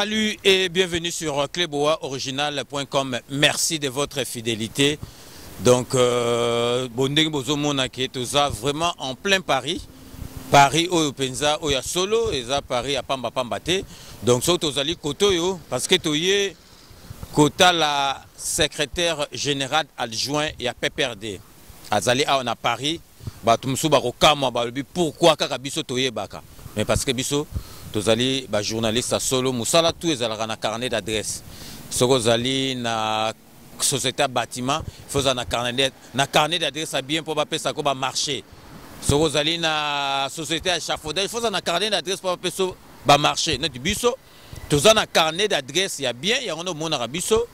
Salut et bienvenue sur cleboaoriginal.com. Merci de votre fidélité. Donc, vraiment en plein Paris. Paris au Penza, au ya solo, et ça Paris à Pamba Pambate. Donc, ça tozali kotoyo parce que toye kota la secrétaire générale adjoint ya PPRD. Azali a on a Paris, ba tumsu ba kokama ba pourquoi kaka biso toye baka. Mais parce que biso tozali ba journaliste à solo musala tout ezalaka na carnet d'adresse. Soko zali na société bâtiment, il faut na carnet d'adresse bien pour pas pesa ko ba marché. Soko zali na société échafaudage, il faut na carnet d'adresse pour pas pesa ba marché. Notre biso tozana carnet d'adresse ya bien ya ono mona biso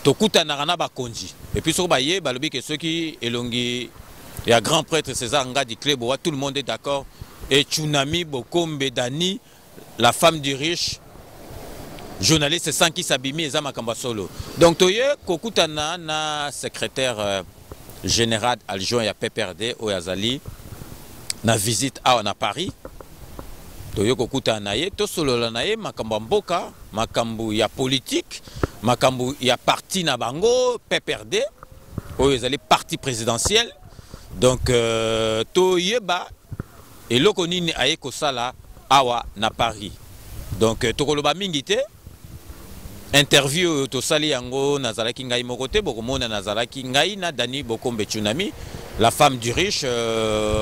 tokuta na rana ba konji. Et puis soko ba ye ba lobi que ceux qui elongi ya grand prêtre César Ngadi Kleboa, tout le monde est d'accord. Et Tsunami Bokombe Dani, la femme du riche, journaliste sans qui s'abîme et Zamakamba solo. Donc toye kokutana na secrétaire général adjoint ya PPRD au Yazali na visite à Paris. Toye kokutana ye to solo la na ye makambo mboka, makambo ya politique, makambo ya parti na bango PPRD au Yazali parti présidentiel. Donc toye ba et l'okonini aye kosala awa na Paris. Donc tokoloba mingite interview to sali yango nazalaki ngai mokote bokomona nazalaki ngai na Dani Bokombe Tsunami, la femme du riche,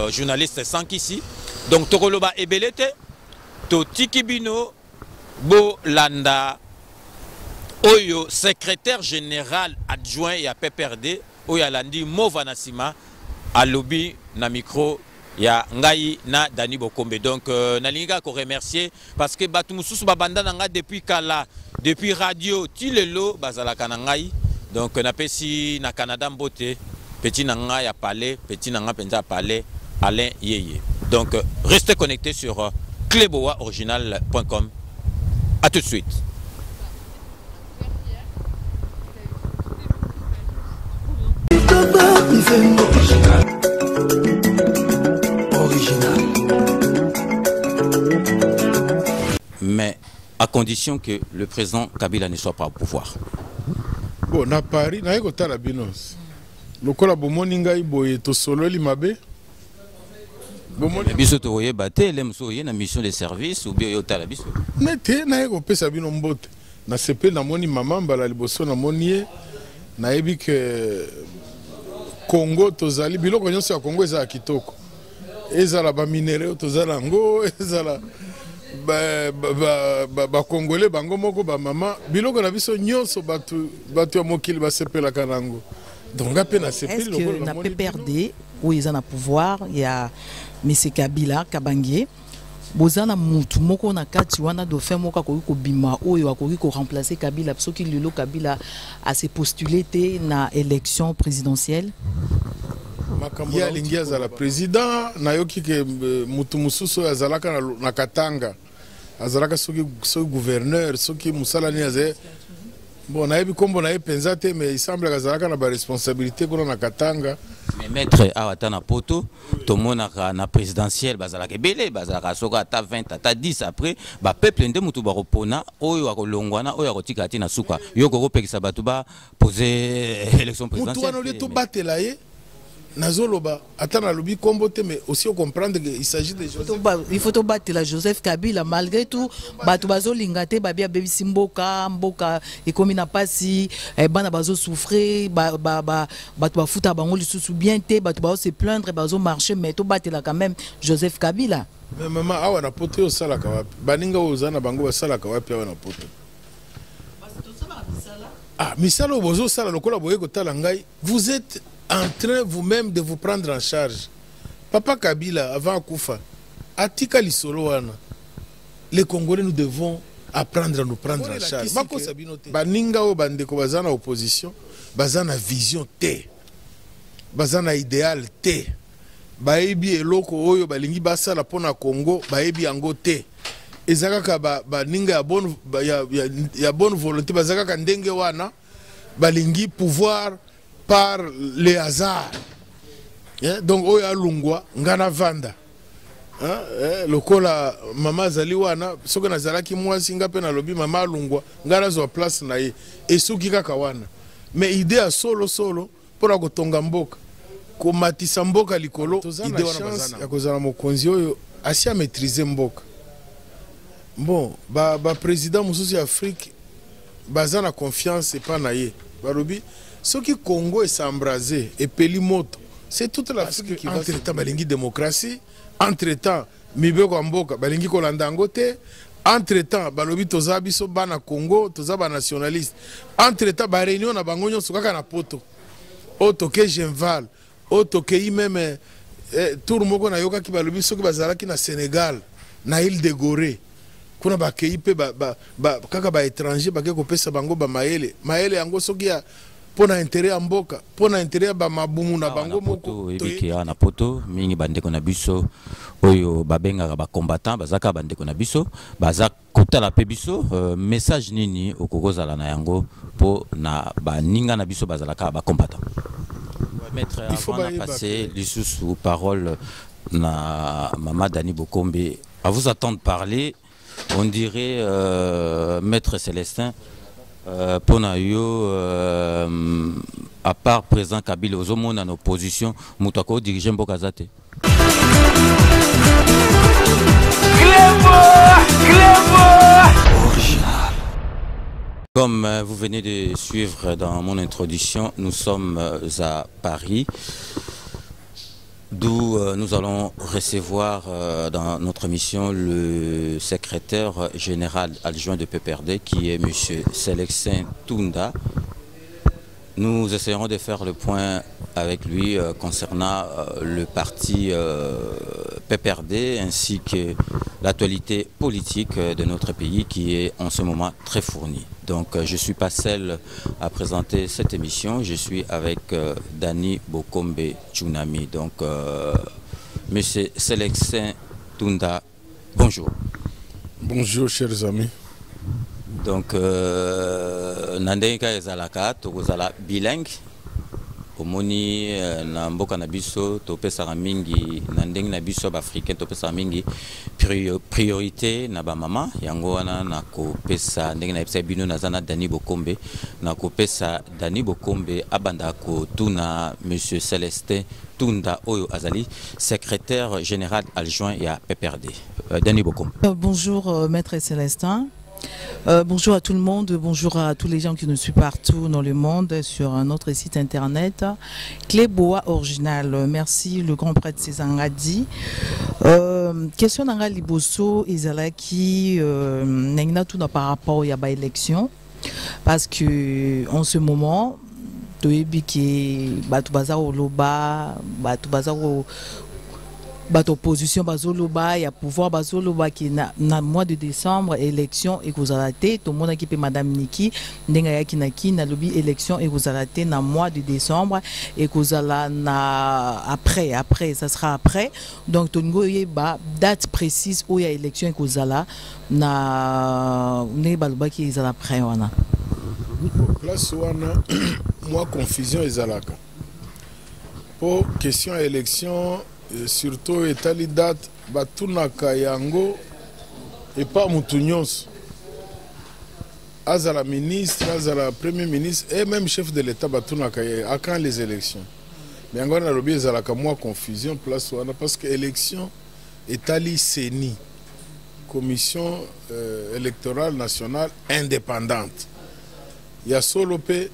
journaliste sans ici. Donc tokoloba ebelete to tikibino bo landa oyo secrétaire général adjoint ya PPRD oyo alandi mova nasima alobi na micro ya ngai na Dani Bokombe. Donc nalinga ko remercier parce que batu mususu babanda nga depuis kala, depuis radio tilelo bazalaka na ngai. Donc na pesi na Canada mbote petit nanga ya palais, petit nanga penza palais Alain Yeye. Donc restez connectés sur cleboaoriginal.com. À tout de suite. Mais à condition que le président Kabila ne soit pas au pouvoir. Bon, na Paris, na yeko tala binos. Lokola bomoni ngai boye to solo li mabe. Bomoni biso to oye baté le mso oye na mission de service ou bien yo tala biso. Nete na yeko pesa bino mbote. Na sepe na moni mama mbala liboso na moni na yebi que Congo tozali biloko nyonso ya Congo eza kitoko. Ezala ba minéraux tozala ngo ezala ba Congolais bango moko ba mama biloko na biso nyonso batu ya mokili ba sepela kanango. Donc apé na sepeli loko na PPRD où ils ont le pouvoir, il y a M. Kabila Kabangie. Bozana mutu moko na kati wana do fe moka ko bima oyo akoki ko remplacer Kabila soki lelo Kabila a se postulé na élection présidentielle. Ya lingia za la président na yoki ke mutu mususu azalaka na Katanga azalaka soki gouverneur soki musala ni aze bon na yebi kombo na ye penza te mais il semble que azalaka na ba responsabilité ko na Katanga. Mais maître awatana poto to monaka na présidentielle bazalaka belé bazalaka soka ata 20 ata 10 après ba peuple nde mutu ba repona oyo akolongwana oyo akotika ati na suka yo ko pekisa batu ba poser élection présidentielle. Mutu wana to batela ye Nazoloba, attends, lobby comboté, mais aussi on comprendre qu'il s'agit de Joseph. Il faut battre la Joseph Kabila malgré tout. Batubazo lingate, babia baby simboka, mboka, et comme il n'a pas si, banabazo souffrir, batuba fouta bango le sous bien té, batubazo se plaindre, bazo marcher, mais tout battre là quand même Joseph Kabila. Mais maman, ah on a poté au salakawa, baninga ozana bango au salakawa puis on a poté. Ah, misalo bozo sala lokola boye ko talangai, vous êtes en train vous-même de vous prendre en charge. Papa Kabila, avant Koufa, Atika Lisoloana, les Congolais, nous devons apprendre à nous prendre en charge. Baninga o bandeko bazana opposition, bazana vision T, bazana idéal T, baebi eloko oyo balingi basala pona Congo, baebi yango T. Ezaka baninga ya bonne volonté, bazaka ndenge wana, balingi pouvoir par le hasard. Yeah? Donc oya lungwa ngana vanda lokola mama azali wana soki nazalaki mwasi nga mpe nalobi mama alungwa nga nazwa place na ye esuki kaka wana mais ide ya solo mpona kotonga mboka komatisa mboka likolo toza na chance ya kozala mokonzi oyo asi amaîtrise mboka bon président mosusu ya Afrique baza na confiance epa na ye balobi soki Congo esambrase epeli moto c'est toute l'Afrique qui va entre-temps balingi démocratie entre-temps mibeko ya mboka balingi kolanda yango te entre-temps balobi toza biso bana Congo toza banationaliste entre-temps baréunion na bango nyonso kaka na poto oyo toke Genval oyo tokei meme tour moko nayokaki balobi soki bazalaki na Sénégal na île de Gorée kuna bakei mpe kaka baétranger bake kopesa bango bamayele mayele yango soki ya pona intérêt ya mboka pona intérêt ya bamabumu na bango moko ebiki na poto mingi bandeko na biso oyo babengaka bacombattant bazaka bandeko na biso baza kotala mpe biso message nini okokozala na yango mpo na baninga na biso bazalaka bacombattant. Maître, avant de passer lisusu parole na Mama Dani Bokombe, à vous attendre parler, on dirait Maître Célestin Ponayo à part président Kabila aux hommes en opposition, Moutako dirigeant Bokazate. Comme vous venez de suivre dans mon introduction, nous sommes à Paris, d'où nous allons recevoir dans notre émission le secrétaire général adjoint de PPRD qui est M. Sélestin Tounda. Nous essayerons de faire le point avec lui concernant le parti PPRD ainsi que l'actualité politique de notre pays qui est en ce moment très fournie. Donc je ne suis pas seul à présenter cette émission, je suis avec Dani Bokombe Tchounami. Donc M. Sélestin Tounda, bonjour. Bonjour chers amis. Donc Nandeka ezalaka tokozala bilingue omoni na mboka na biso topesaka mingi na ndenge na biso baafricain topesaka mingi priorité na bamama yango wana na kopesa ndenge na yebisa bino naza na Dani Bokombe na kopesa Dani Bokombe abanda kotuna Monsieur Célestin Tounda oyo azali secrétaire général adjoint ya PPRD. Dani Bokombe. Bonjour Maître Célestin. Bonjour à tout le monde, bonjour à tous les gens qui nous suivent partout dans le monde sur notre site internet Clé Boa Original. Merci le grand prêtre Césangadi. Question d'Anga Liboso Izalaki Nengna tout par rapport à l'élection parce que en ce moment Toyebi Batoubaza Oloba Batoubaza bato opposition bazoloba ya pouvoir bazoloba qui na mois de décembre élection et kozalate tout le monde qui peut madame Niki ndenga yaki na lobby élection et kozalate na mois de décembre et kozala na après ça sera après donc tongo yeba date précise où il y a élection et kozala na ne baloba qui ezala après wana place wana moi confusion ezalaka pour question élection surtout etali date batunaka yango et pas mutu nyonso azala ministre azala premier ministre et même chef de l'état batunaka à quand les élections mais yango na lobi ezalaka moi confusion place wana parce que élection etali CENI commission électorale nationale indépendante ya solo pe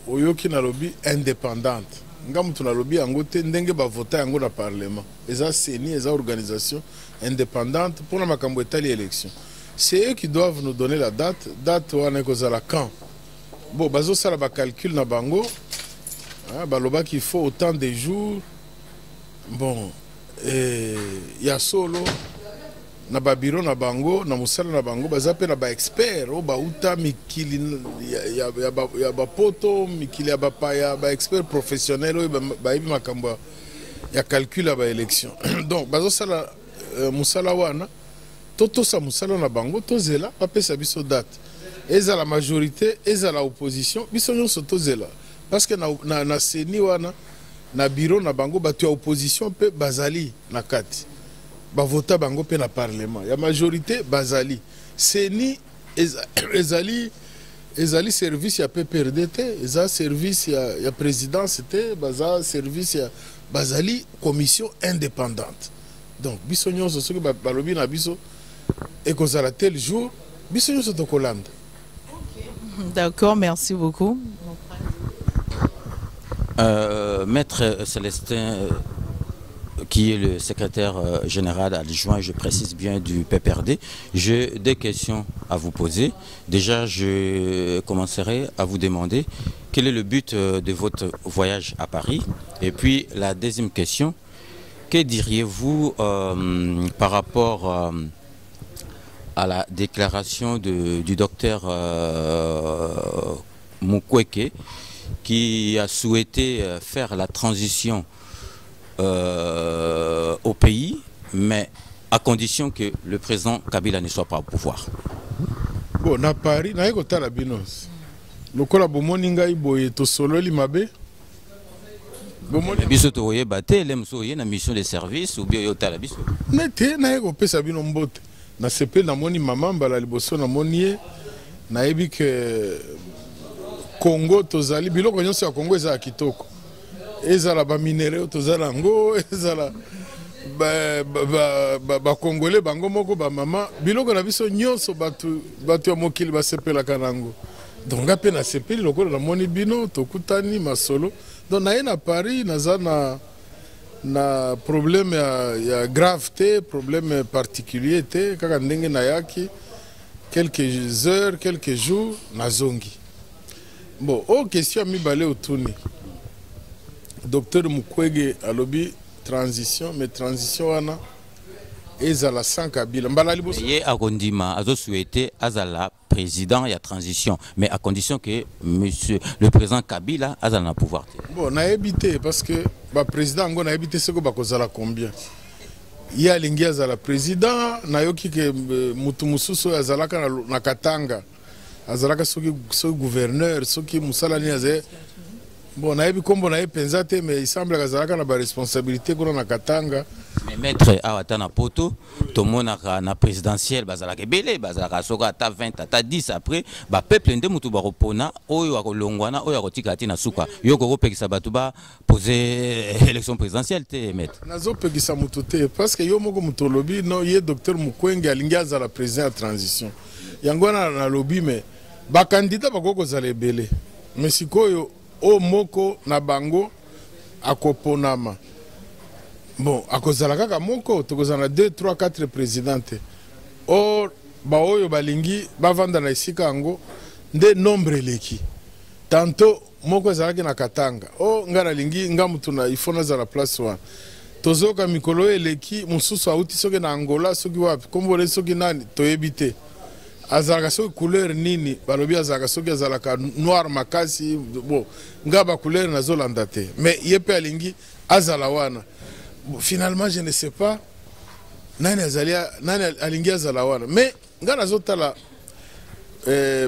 oyoki na lobi indépendante nga mutu na lobi yango te ndenge ba vota yango na parlement eza CENI eza organisation indépendante pour la makambo etali élection c'est eux qui doivent nous donner la date wana ekozala quand bon bazo sala ba calcul na bango baloba qu'il faut autant de jours bon ya solo na ba bureau na bango na musala na bango baza pe na ba expert o ba uta mikili ya ba poto mikili ya ba expert professionnel o ba ibi makambo ya calcul ba élection donc bazo sala musala wana toto sa musala na bango tozela pa pesa biso date eza la majorité eza la opposition biso nyonso tozela parce que na CENI wana na bureau na bango bato ya opposition pe bazali na kati bavota bango pe na parlement ya majorité bazali seni ezali service ya PPRD te eza service ya présidence te baza service ya bazali commission indépendante donc biso nyonso soki balobi na biso ekozala tel jour biso nyonso tokolanda. D'accord, merci beaucoup. Maître Célestin, qui est le secrétaire général adjoint, je précise bien, du PPRD, j'ai des questions à vous poser. Déjà, je commencerai à vous demander quel est le but de votre voyage à Paris. Et puis, la deuxième question, que diriez-vous par rapport à la déclaration du docteur Mukwege, qui a souhaité faire la transition au pays, mais à condition que le président Kabila ne soit pas au pouvoir. Bon, na Paris, na ekota la binos. Lokola bomoni ngai boye to sololi mabe. Bomoni biso to oye baté lemso ye na mission de service ou bien yota la biso. Nete na ekopesa bino mbote. Na sepe na moni mama mbala liboso na moni ye na yebi ke Congo tozali biloko nyonso ya Congo eza kitoko. Ezala ba minéraux tozala ngo ezala ba congolais bango moko ba mama biloko na biso nyonso batu ya mokili basepelaka nango. Donc ape na sepeli lokola na moni bino tokutani masolo. Donc na ye na Paris naza na problème ya gravité, problème particulier te kaka ndenge na yaki quelques heures, quelques jours nazongi. Bon, question mibale otuni. Docteur Mukwege alobi transition, mais transition wana ezala sans Kabila. Mbala liboso. Ye akondima azo souhaité azala président ya transition, mais à condition que monsieur le président Kabila azala na pouvoir. Bon, na évité parce que ba président ngo na évité seko bakozala combien. Ya alingi azala président na yoki ke mutu mususu azalaka na Katanga. Azalaka soki gouverneur soki musala ni aze. Bon, na yebi kombo na ye penza te, mais il semble que azalaka na ba responsabilité kuna na Katanga. Mais maître awata na poto to monaka na présidentielle bazalaka belé bazalaka soka ata 20 ata 10 après ba peuple nde mutu ba repona oyo akolongwana oyo akotika ati na suka yo ko pekisa batu ba poser élection présidentielle te maître. Nazo pekisa mutu te parce que yo moko mutu lobi no ye docteur Mukwege alingi azala président ya transition. Yango na lobi mais ba candidat bakoko zala belé. Mais sikoyo o moko na bango akoponama. Bon, akozala kaka moko tokozala 2 3 4 présidente. Or ba oyo balingi bavanda na esika ngo nde nombre leki. Tanto moko ezalaki na Katanga. O ngana lingi ngamutu na ifona za la place wa. Tozoka mikolo eleki mususu auti soki na Angola soki wapi kombole soki nani toyebite. Azalaka soki couleur nini balobi azalaka soki azalaka noir makasi bon ngaba couleur na zolanda te mais yepe alingi azala wana. Finalement je ne sais pas nani alingi azala wana mais nga nazotala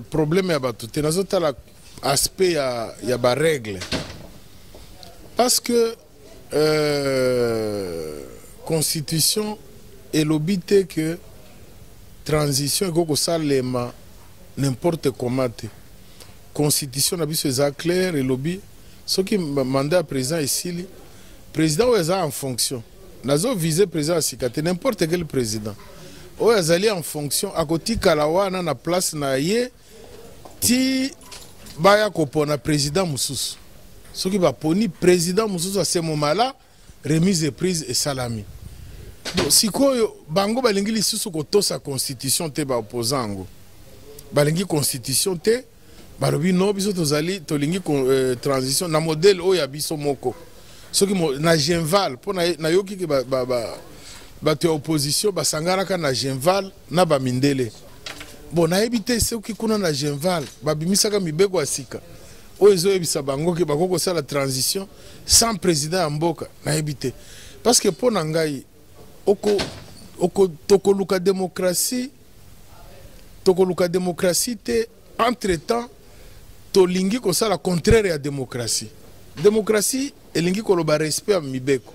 problème ya batu te nazotala aspect ya ba règle parce que constitution elobi te que transition ekoko salema n'importe comment te constitution na biso eza clair elobi soki mandat ya président esili président oyo eza en fonction nazo viser président asika te n'importe quel président oyo azali en fonction akotikala wana na place na ye ti baya kopona président mosusu soki baponi président mosusu ase momala remise et prise esalami. Bon, sikoyo bango balingi lisusu kotosa constitution te ba opposant ngo balingi constitution te balobi no biso tozali tolingi transition na modèle oyo ya biso moko soki na Genval po na yoki ke ba te opposition basanganaka na Genval na ba mindele. Bon, na ebite soki kuna na Genval babimisaka mibeko asika oyo ezoyebisa bango ke bakoko sala transition sans président ya mboka na ebite parce que po na ngai tokoluka démocratie te entre temps tolingi kosala contraire ya démocratie elingi koloba respect ya mibeko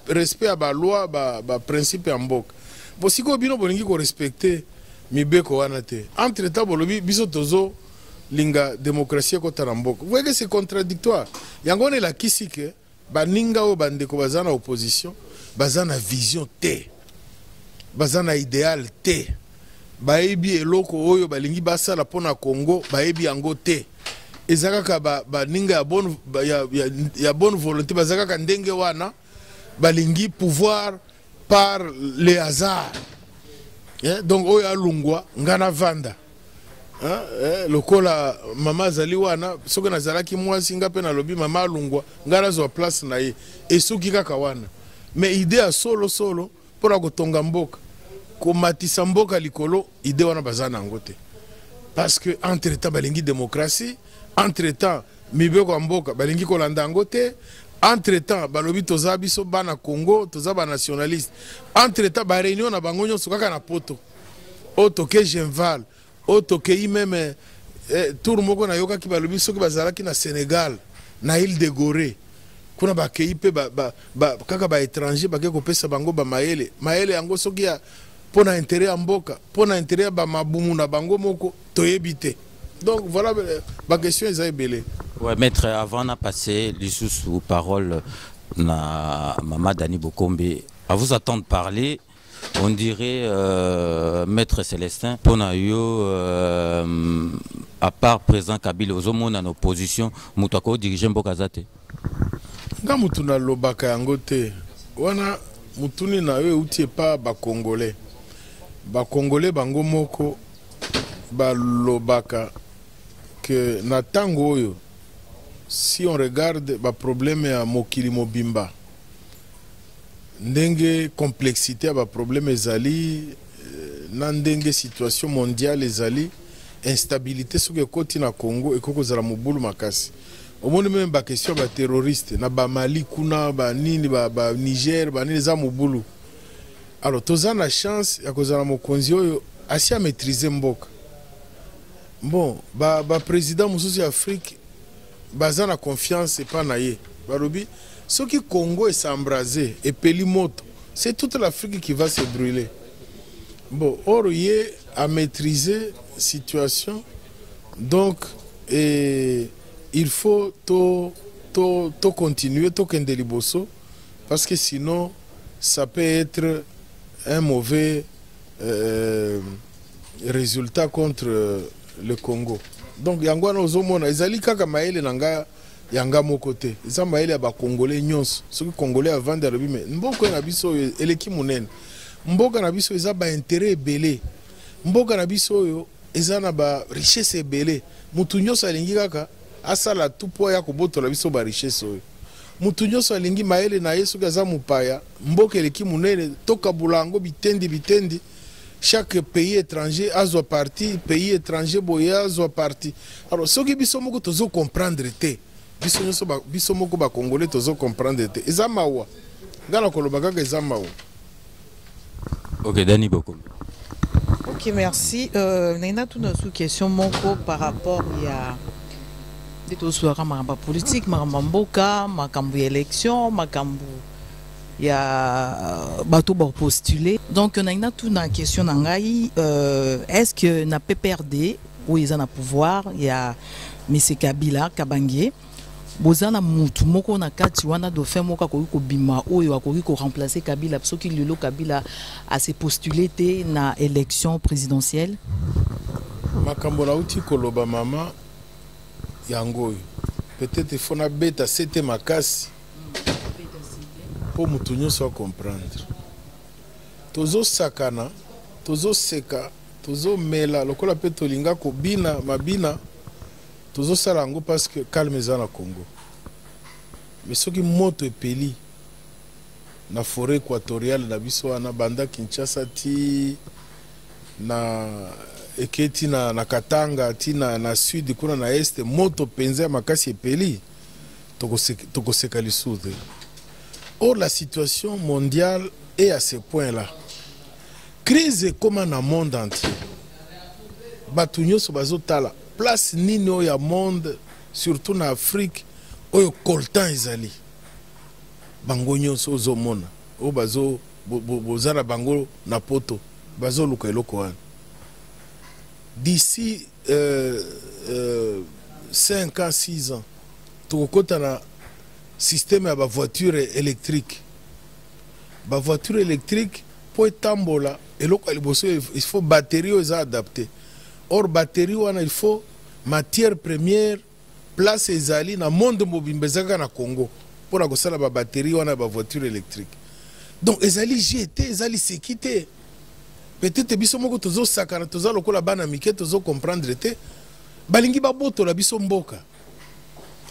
respect à ba loi ba principe ya mboka bo siko bino bolingi ko respecter mibeko wana te entre temps bolobi biso tozo linga démocratie ko tana mboka vous voyez que c'est contradictoire yango ne la kisike baninga o bandeko bazana opposition bazana vision te bazana idéal te baebi eloko oyo balingi basala pona Congo baebi yango te ezaka baninga ya bonne volonté bazaka ndenge wana balingi pouvoir par le hasard. Donc oyo alungwa ngana vanda lokola mama zali wana soki nazalaki mwasi nga pe nalobi mama alungwa ngana zwa place na ye esuki kaka wana mais idée ya solo mpona kotonga mboka komatisa mboka likolo idée wana baza nango te parce que entre temps balingi démocratie entre temps mibeko ya mboka balingi kolanda yango te entre temps balobi toza biso bana Congo toza ba nationaliste entre temps ba réunion na bango nyonso kaka na poto o toke Genval o toke même tour moko na yoka ki balobi soki bazalaki na Sénégal na île de Gorée kuna ba keipe kaka ba étranger ba ke kopesa bango ba maele yango soki ya pona intérêt ya mboka pona intérêt ba mabumu na bango moko toyebite. Donc voilà ma question est belé. Ouais, maître, avant de passer les sous parole na Maman Dani Bokombe, à vous attendre parler, on dirait maître Célestin, pour à part président Kabila, aux hommes en opposition, Moutako dirigeant Bokazate. Nga mutuna lobaka yangote, wana mutuni na yo utie pas ba Congolais. Ba Congolais bango moko ba lobaka que na tango oyo si on regarde ba problème ya mokili mobimba ndenge complexité ba problème ezali na ndenge situation mondiale ezali instabilité soki koti na Congo ekoko zala mobulu makasi omoni même ba question ba terroriste na ba Mali kuna ba nini ba Niger ba nini za mobulu alors toza na chance ya kozala mokonzi oyo asi a maîtriser mboka. Bon, président Moussousi Afrique, baza na confiance et pas naïe. Barobi, ce qui Congo est s'embraser et Pelimoto, c'est toute l'Afrique qui va se brûler. Bon, or yé a maîtriser situation, donc il faut to continuer, to kendeliboso, parce que sinon ça peut être un mauvais résultat contre le Congo. Donc yangwana ozomona ezali kaka maele nanga yanga mokote eza maele ya ba Congolais nyonso soki Congolais avant de rabime mboka na biso eleki munene mboka na biso eza ba intérêt ebele mboka na biso oyo eza na ba richesse ebele mutu nyonso alingi kaka asala tupo ya kobotola biso ba richesse oyo mutu nyonso alingi maele na yesu kaza mupaya mboka eleki munene toka bulango bitendi chaque pays étranger a son parti, pays étranger boya son parti. Alors ce qui biso moko tozo comprendre te. Biso moko ba congolais tozo comprendre te. Ezamawa. Ngana kolobaka ke ezamawa. OK, Dani Bokombe. OK, merci. Naina tout dans sous question moko par rapport à des soirées maramba politique, maramba mboka, makambu élection, makambu il y a bateau pour postuler. Donc on a une toute une question nangai est-ce que na PPRD où ils ont le pouvoir il y a M. Kabila Kabange bozana mutu moko na kati wana do faire moka ko bima oyo akoki ko remplacer Kabila parce que lelo Kabila a se postulé te na élection présidentielle makambo la uti koloba mama yango peut-être il faut na beta c'était makasi pour mutu nyonso comprendre tozo sakana tozo seka tozo mela lokola pe tolinga ko bina mabina tozo salango parce que calme za na Congo mais soki moto epeli na forêt équatoriale na biso wana banda Kinshasa ti na eketi na Katanga ti na sud kuna na est moto penza makasi epeli toko seka lisude. Or, la situation mondiale est à ce point-là. Crise comme dans le monde entier. Batunyo sobazo tala. Place nino ya monde, surtout en Afrique, oyo coltan ezali. bango nyonso ozomona o bazo bozana bango na poto bazo luka eloko wana d'ici 5 ans 6 ans tokokota na système ya voiture électrique voiture électrique po etambola eloko liboso il faut batterie oyo eza adapté or batterie wana il faut matière première place ezali na monde mobimba ezalaka na Congo mpona kosala batterie wana ya voiture électrique donc ezali GT ezali sécurité peut-être biso moko tozosakana toza lokola bana mike tozocomprendre te balingi babotola biso mboka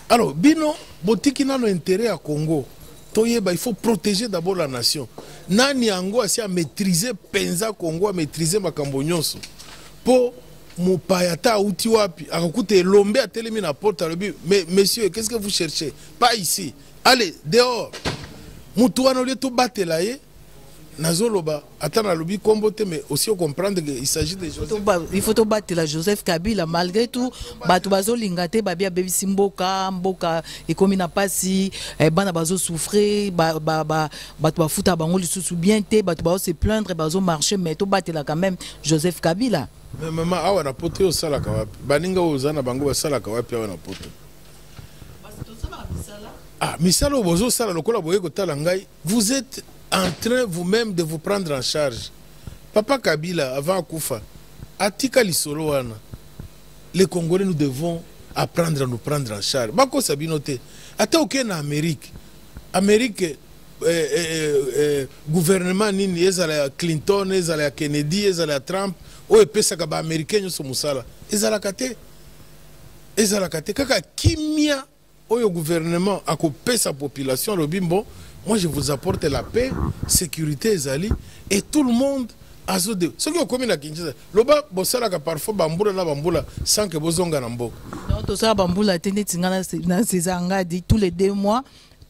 alors bino botiki nano intérêt à Congo toyeba il faut protéger d'abord la nation nani yango asi a maîtriser penza Congo a maîtriser makambo nyonso po mopaya ta auti wapi akakuta elombe atelemi na porte alobi mais messieurs qu'est-ce que vous cherchez pas ici allez dehors mutu wana olie tobatela ye nazoloba ata nalobi kombo te mais aussi comprendre qu'il s'agit de Joseph il faut battre la Joseph Kabila malgré tout bato bazolinga te babia bebisi mboka ekomi na pasi bana bazo souffrir bato bafuta bango lisusu bien te bato bazo se plaindre bazo marcher mais to batela quand même Joseph Kabila mais maman awa na poto yo sala ka wapi baninga ozana bango basala ka wapi awa na poto ah misalo bozo sala lokola boye ko tala ngai vous êtes en train vous-même de vous prendre en charge. Papa Kabila, avant Koufa, Atika Lisolo wana, les Congolais, nous devons apprendre à nous prendre en charge. Bako Sabinote, ata aucun Amérique. Amérique, gouvernement nini, ezala Clinton, ezala Kennedy, ezala Trump, o epesa kaba américain nyoso musala. Ezala kate. Ezala kate. Kaka kimia, oyo gouvernement akopesa sa population, le bimbo. Moi, je vous apporte la paix, sécurité, ezali, et tout le monde a zo de. Ce qui est commun à Kinshasa, loba bosala ka parfois bambula na bambula sans que bozonga na mboka. Non, tout ça bambula tene tingana na sezanga dit tous les 2 mois.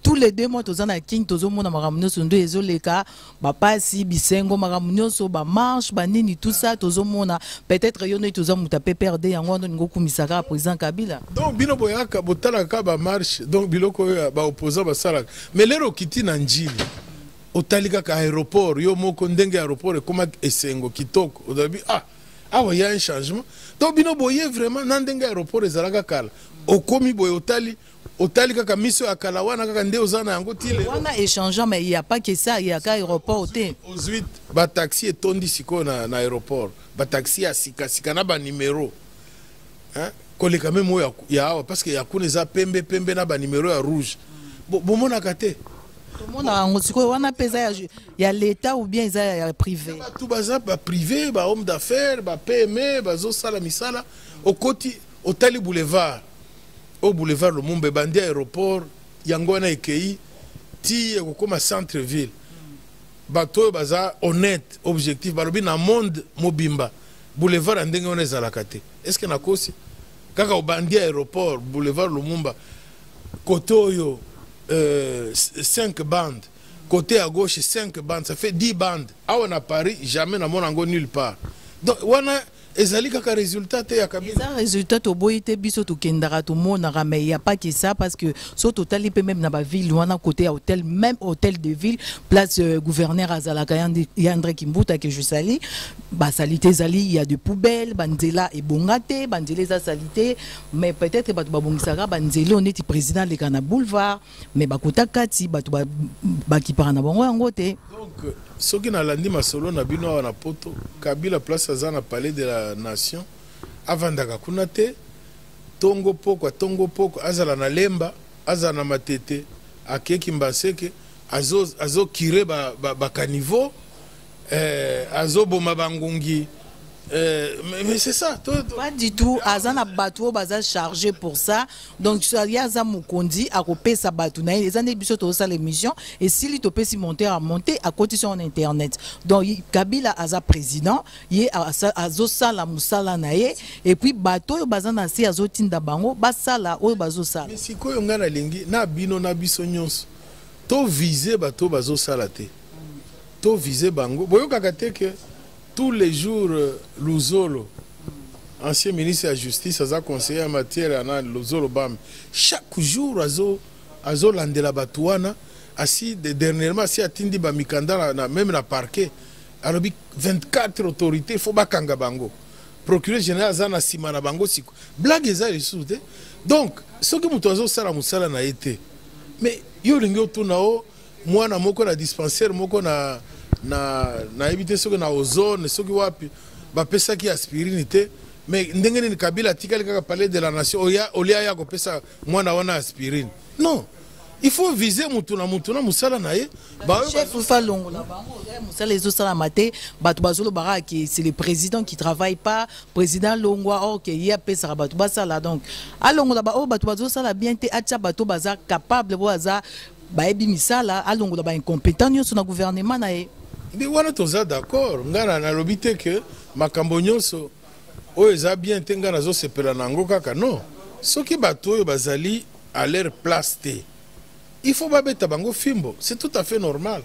Tous les 2 mois, tous les king, tous les monde maramunyo sont deux ezoleka, bapasi, bisengo maramunyo so ba marche, banini tout ça, tous les monde peut-être yon tous les mutape perdre yango ndo ngoku misaka président Kabila. Donc bino boyaka botala ka ba marche, donc biloko ba opposant ba sala. Mais lero kiti na njili. Otalika ka aéroport, yo moko ndenge aéroport koma esengo kitoko. Odabi il y a un changement. Donc bino boye vraiment nandenge aéroport ezalaka kala. Okomi boye otali kaka miso akala wana kaka nde ozana yango tile wana échangeant mais il y a pas que ça il y a ka aéroport te ensuite ba taxi etondi siko na aéroport ba taxi ya sika na ba numéro hein koleka même oya ya awa parce que ya kuna za pembe na ba numéro ya rouge bomona kate tomona ngo siko wana pesa ya l'état ou bien ya privé tout baza ba privé ba homme d'affaires ba PME bazo sala misala okoti otali boulevard au boulevard le Mumbe bandi aéroport yangona ekei ti ekokoma centre ville bato baza honnête objectif balobi na monde mobimba boulevard andenge on ezalaka te est-ce que nakosi kaka bandi aéroport boulevard Lumumba côté oyo 5 bandes côté à gauche 5 bandes ça fait 10 bandes ah on a Paris jamais na monango nulle part donc wana ezali kaka résultat te ya Kabila ça résultat to boyité biso to kendara to monara mais il y a pas que ça parce que so total peut même na ba ville wana côté hôtel même hôtel de ville place gouverneur azalaka Yandre Kimbuta que je sali ba salité zali il y a des poubelles banzela et bongate banzela za salité mais peut-être ba bongisaka banzela on est président le kana boulevard mais ba kota kati ba ki parana bongo yango te donc ce qui n'a landi masolo na bino na poto Kabila place azana palais de la nation avandaka kuna te tongo poko azala na lemba azala na matete akeki mbaseke azo kire ba caniveau azo boma bangungi mais c'est ça pas du tout azana bateau baza chargé pour ça donc ça y a za mukondi a kopé sa bateau na les années biso to ça l'émission et si li topé si monter à monter à côté sur internet donc Kabila aza président yé azo sala musala na ye et puis bateau bazana si azo tinda bango basala o bazo sala mais si ko ngana lingi na bino na biso nyonso to viser bateau bazo sala te to viser bango boyo kakate que tous les jours, Luzolo, ancien ministre de la Justice, a conseiller en matière de Luzolo Bam, chaque jour, Azo Landela Batouana, assis dernièrement si atindi ba mikanda même na parquet alors 24 autorités il faut bakanga bango procureur général azana sima na bango siko blague eza lisusu te donc soki moto azosala mosala na ye te mais yo olingi otuna o mwana moko na dispensaire moko nayebi te soki na ozone soki wapi bapesaki aspirine te mais ndenge nini Kabila atikali kaka palais de la nation olia ya kopesa mwana wana aspirine non il faut viser mutuna musala na ye chef fa longo la bango musala ezosala mate bato bazolo baraki c'est le président qui travaille pas président longwa OK il y a pesa bato basala donc alongo la ba o bato bazosala bien te acha bato baza capable boza baebi misala alongo la ba incompétent nyonso na gouvernement na ye ndi wana toza d'accord ngana na lobite que makambo nyonso o eza bien te ngana zo sepela nango kaka non soki bato oyo bazali à leur place te il faut babeta bango fimbo c'est tout à fait normal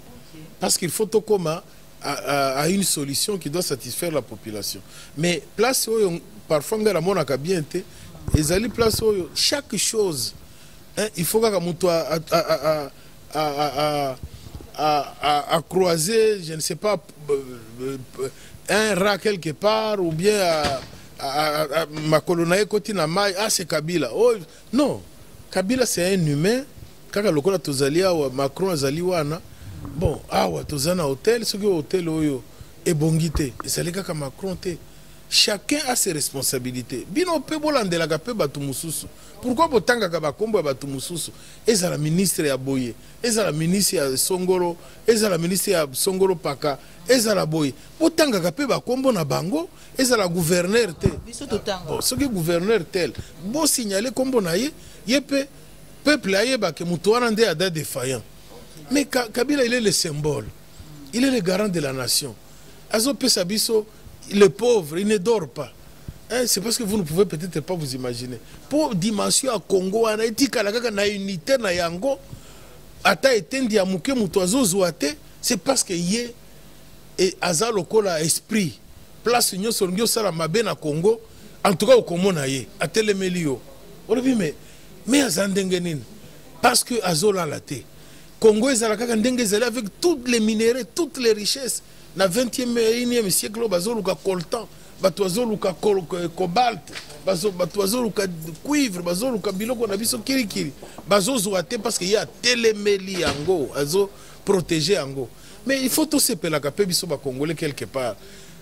parce qu'il faut tout comme à une solution qui doit satisfaire la population mais place oyo parfois ngana monaka bien te ezali place oyo chaque chose hein, il faut kaka muto à croiser, je ne sais pas, un rat quelque part, ou bien à ma colonaïe côté na maille, ah c'est Kabila. Oh, non, Kabila c'est un humain. Quand le Lokola Tozalia ou Macron Azali wana, bon, ah ouais, Tozana hôtel, ce que hôtel oyo, et bongité, et ça les gars comme Macron te. Chacun a ses responsabilités. Bino pe bolandela ka pe batu mususu. Pourquoi botanga ka bakombo ya batu mususu? Eza la ministre ya Boye, eza la ministre ya Songoro, eza la ministre ya Songoro Paka, eza la Boye. Botanga ka pe bakombo na bango, eza la gouverneur te. Biso totanga. Bon, ce que gouverneur tel, bo signaler kombo na ye, yepe peuple aye ba ke mutu wana nde ada défaillant. Mais Kabila il est le symbole. Il est le garant de la nation. Azo pesa biso le pauvre, il ne dort pas. Hein, c'est parce que vous ne pouvez peut-être pas vous imaginer. Pour dimension à Congo, on a été na unité na yango, ata etendi ya muke muto azozwate, c'est parce que yé et aza lokola esprit. Place nyo solngyo sala mabe na Congo, en tout cas au komona yé, atelemeli yo. Olobi mais azandenge nini? Parce que azola la té. Congo ezala kaka ndenge ezala avec tous les minéraux, toutes les richesses. Na 20e et 21e siècle bazoluka coltan bazoluka cobalt bazoluka cuivre bazoluka biloko na biso kirikiri bazozwa te parce que ya telemeli yango azo protéger yango mais il faut tout sepelaka pe biso ba congolais quelque part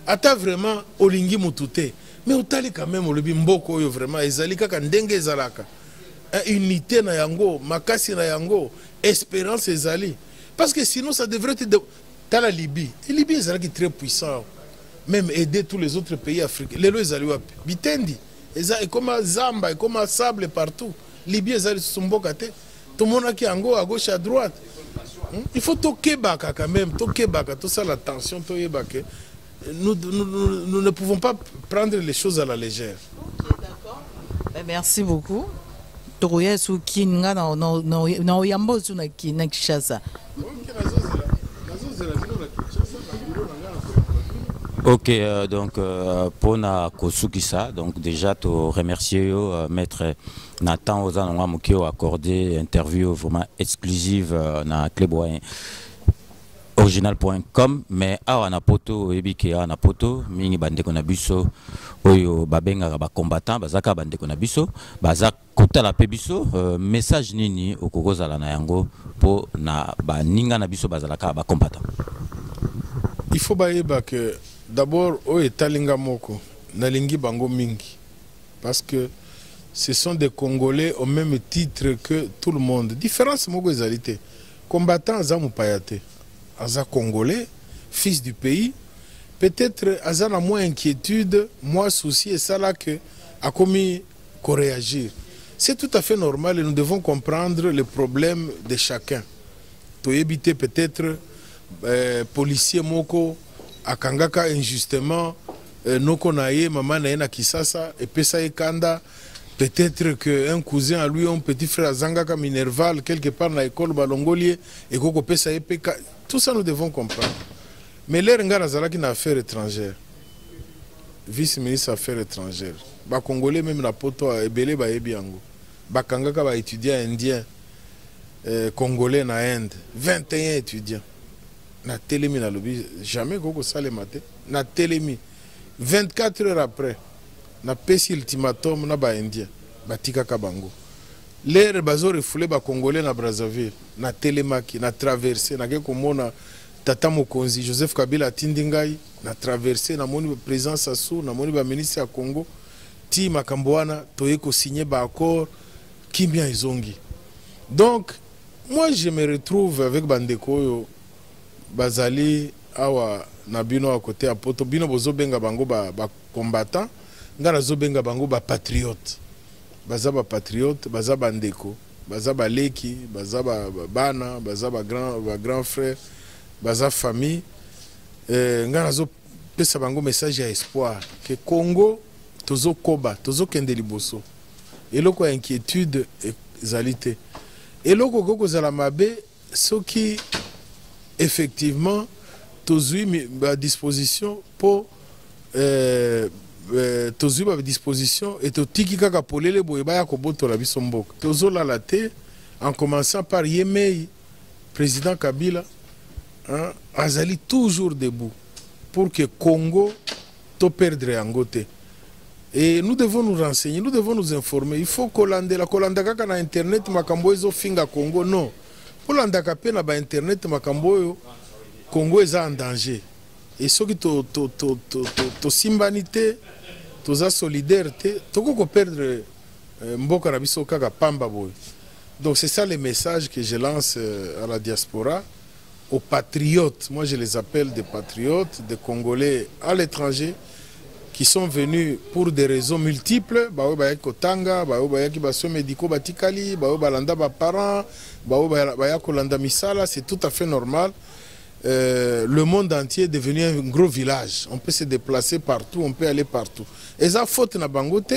ata vraiment olingi mutute mais otali quand même olobi mboko oyo vraiment ezali kaka ndenge ezalaka unité na yango makasi na yango espérance ezali parce que sinon ça devrait être dans la Libye. Et Libye est très puissant. Même aider tous les autres pays africains. Les lois sont Bitendi. Et comme Zamba, et comme Sable partout. Libye est Sumbokate. Tout le monde qui est en gauche, à gauche, à droite. Il faut toquer baka quand même. Toquer baka. Tout ça, la tension. Nous ne pouvons pas prendre les choses à la légère. Ok, d'accord. Merci beaucoup. Toroya su kinga na oyambo su na Kinshasa. Ok, donc pour na Kosukisa, donc déjà te remercier maître Nathan Ozanonga qui a accordé interview vraiment exclusive na Clébois original.com mais awa na poto ebiki awa na poto mingi bandeko na biso oyo babenga ba combattant bazaka bandeko na biso baza kotala pe biso message nini okokozala na yango po na baninga na biso bazalaka ba combattant. Il faut baïba que d'abord o etalinga moko nalingi bango mingi parce que ce sont des Congolais au même titre que tout le monde. Différence moko ezalité. Combattant azamu payate. Aza Congolais, fils du pays. Peut-être azana moins inquiétude, moins souci et ça là que a commis qu'on réagir. C'est tout à fait normal et nous devons comprendre les problèmes de chacun. To éviter peut-être policier moko akangaka injustement noko naye maman naye na Kisasa et pesa ekanda peut-être que un cousin à lui un petit frère zangaka minerval quelque part na école balongolier et koko pesa epeka tout ça nous devons comprendre mais l'air ngara zalaki na affaires étrangères vice-ministre affaires étrangères ba congolais même na poto ebele ba yebi yango bakangaka ba étudiants indiens congolais na Inde, 21 étudiants. Na telemi na lobby, jamais koko salema te. Na telemi 24 heures après, na pesi ultimatum na ba Indien, batika kabango. L'air bazo refoulé ba congolais na Brazzaville, na telemaki, na traversé, na ke komona tata mokonzi Joseph Kabila tindingai, na traversé, na moni président Sassou, na moni ba ministre ya Congo, ti makambo wana toyeko signer ba accord kimia izongi. Donc moi je me retrouve avec bandeko bazali awa na bino à côté à poto bino bozo benga bango ba combattant ngana zo benga bango ba patriote baza ba patriote baza bandeko baza ba leki baza ba bana baza ba grand frère baza famille ngana zo pesa bango message ya espoir que Congo tozo koba tozo kende liboso eloko ya inquiétude ezalité eloko koko zala mabe soki effectivement tozui à disposition pour tozui à disposition et totiki kaka polele boye baya kobotola biso mboka tozola la te en commençant par Yemei président Kabila hein, azali toujours debout pour que Congo to perdre yango te. Et nous devons nous renseigner, nous devons nous informer. Il faut kolanda kaka na internet makambo ezo finga Congo non. Kolanda kape na ba internet makambo yo Congo est en danger. Et ceux qui to simbanité, to solidarité, to ko perdre mboka na biso kaka pamba boy. Donc c'est ça le message que je lance à la diaspora, aux patriotes. Moi je les appelle des patriotes, des Congolais à l'étranger qui sont venus pour des raisons multiples. Bao ba kotanga, bao ba ki baso médicaux batikali, bao balanda ba parents, bao ba kolanda misala, c'est tout à fait normal. Le monde entier est devenu un gros village. On peut se déplacer partout, on peut aller partout. Et ça, faute na bangote,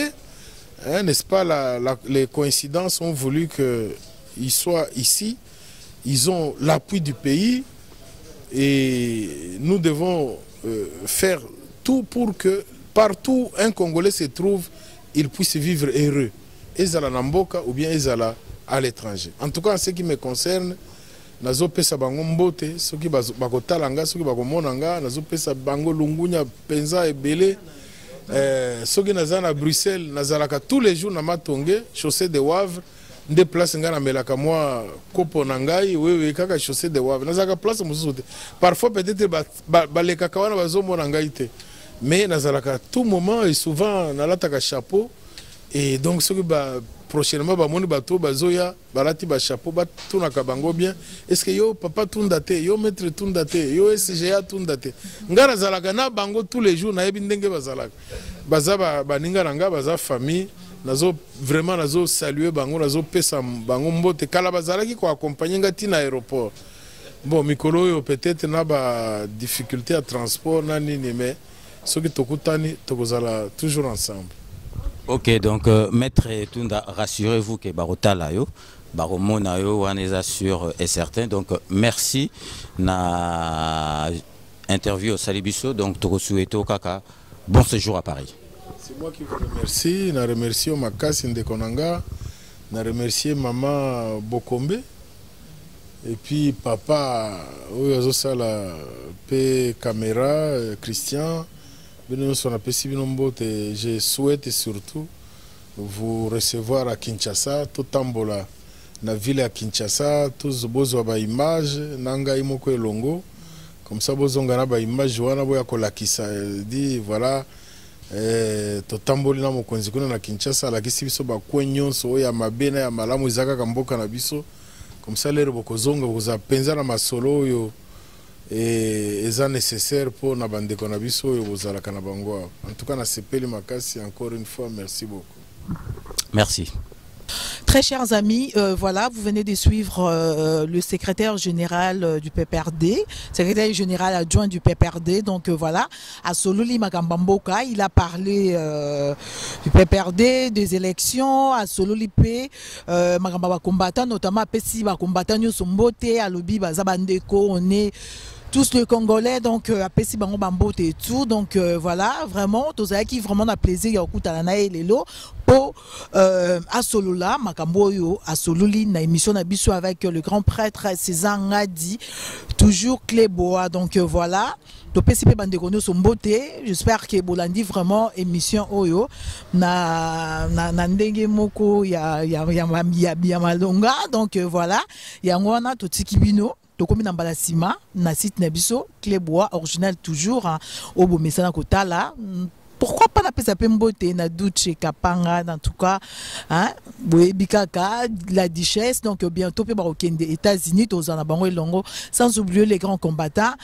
hein, n'est-ce pas, les coïncidences ont voulu qu'ils soient ici. Ils ont l'appui du pays et nous devons faire tout pour que partout un Congolais se trouve, il puisse vivre heureux. Ezala Namboka ou bien Ezala à l'étranger. En tout cas, en ce qui me concerne, nazo pesa bango mbote soki bakotala nga soki bakomona nga nazo pesa bango lungunya penza ebele soki naza na Bruxelles nazalaka tous les jours na Matonge chaussée de Wavre nde place nga na melaka moi kopo na ngai wewe kaka chaussée de Wavre nazalaka place mosusu te parfois peut-être balekaka wana bazomona ngai te mais nazalaka tout moment et souvent nalataka chapeau et donc soki prochainement bamoni bato bazoya balati ba chapeau batunaka bango bien est-ce que yo papa tundate yo maître tundate yo SGA tundate ngara zalaka na bango tous les jours na yebi ndenge bazalaka baza baninga nanga baza famille nazo vraiment nazo saluer bango nazo pesa bango mbote kala bazalaki ko accompagner ngati na aéroport bon mikolo yo peut-être na ba difficulté à transport na nini mais soki tokutani tokozala toujours ensemble. Ok, donc maître Tunda, rassurez-vous que Barota Layo, Baromona yo, on est sûr et certain. Donc merci na interview au Salibiso. Donc Toko Soueto Kaka, bon séjour à Paris. C'est moi qui vous remercie. Je remercie Makasi Ndekonanga, je remercie maman Bokombe et puis papa Oyazosala P Caméra Christian. Je souhaite surtout vous recevoir à Kinshasa, tout Tambola, la ville à Kinshasa, tous besoin ba image, nanga imoko elongo, comme ça bozonga ba image wana boya kolakisa dit voilà to tamboli na mokonzi kuna na Kinshasa la kisi biso ba kwenyonso ya mabena ya malamu izaka kamboka na biso, comme ça lero bokozonga boza penza na masolo yo et c'est nécessaire pour na bande konabiso et vous ala kanabango. En tout cas na sepeli makasi encore une fois merci beaucoup. Merci. Très chers amis, voilà, vous venez de suivre le secrétaire général du PPRD, secrétaire général adjoint du PPRD. Donc voilà, à Sololi Magambamboka, il a parlé du PPRD, des élections, à Sololi P, Magambaba combattant, notamment Pessi combattant Sombote, à Lobi Bazabandeko, on est tous les Congolais, donc à Pessi Bango Bambote et tout. Donc voilà, vraiment, tous qui vraiment a plaisir à écouter la naïe lelo pour à Solola, Makamboyo, à Sololi, na émission Nabiso avec le grand prêtre César Ngadi, toujours Cléboa. Donc voilà. Donc PCP Bandekono sont beauté. J'espère que Bolandi vraiment émission Oyo na ndenge moko ya malonga. Donc voilà, ya ngwana totiki bino to komi na balasima na site Nabiso Clébois original toujours au beau message na kotala. Pourquoi pas la pesa pembote na douche kapanga en tout cas hein bikaka la duchesse. Donc bientôt pe barokende États-Unis tozana bango elongo sans oublier les grands combattants.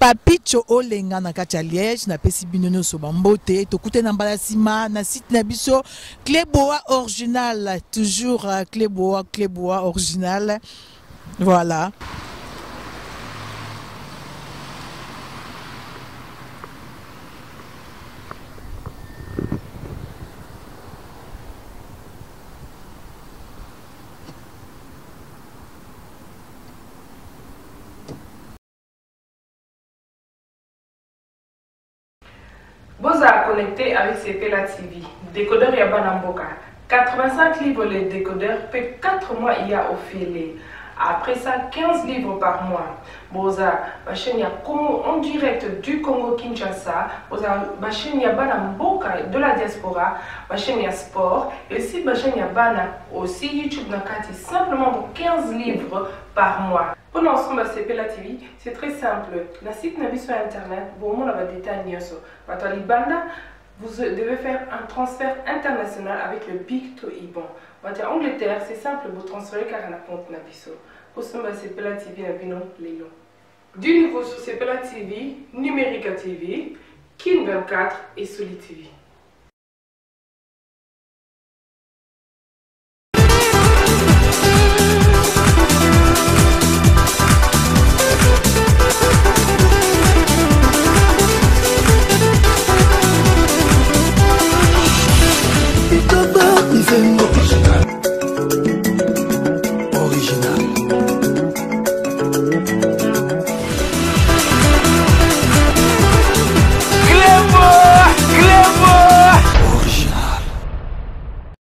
Papicho Olenga na kacha Liège na pesi binono so bambote to kute na balasima na site na biso Clébois original toujours Clébois original. Voilà. Vous êtes connecté avec Sepela TV, décodeur Yabanamboka. 85 livres les décodeurs, peut 4 mois il y a offert. Après ça, 15 livres par mois. Boza, ma chaîne en direct du Congo Kinshasa. Boza, ma chaîne Yabanamboka de la diaspora. Ma chaîne sport. Et aussi ma chaîne Yabana aussi YouTube Nakati. Simplement pour 15 livres par mois. Pour l'ensemble de Sepela TV, c'est très simple. La site Nabi sur internet, bon, on a des détails. Vous devez faire un transfert international avec le Big to Iban. En Angleterre, c'est simple, vous transférez car on a compte Nabiso. Pour ce moment, Sepela TV, Nabino, Lélo. Du nouveau sur Sepela TV, Numérica TV, Kin 24 et Soli TV. Original.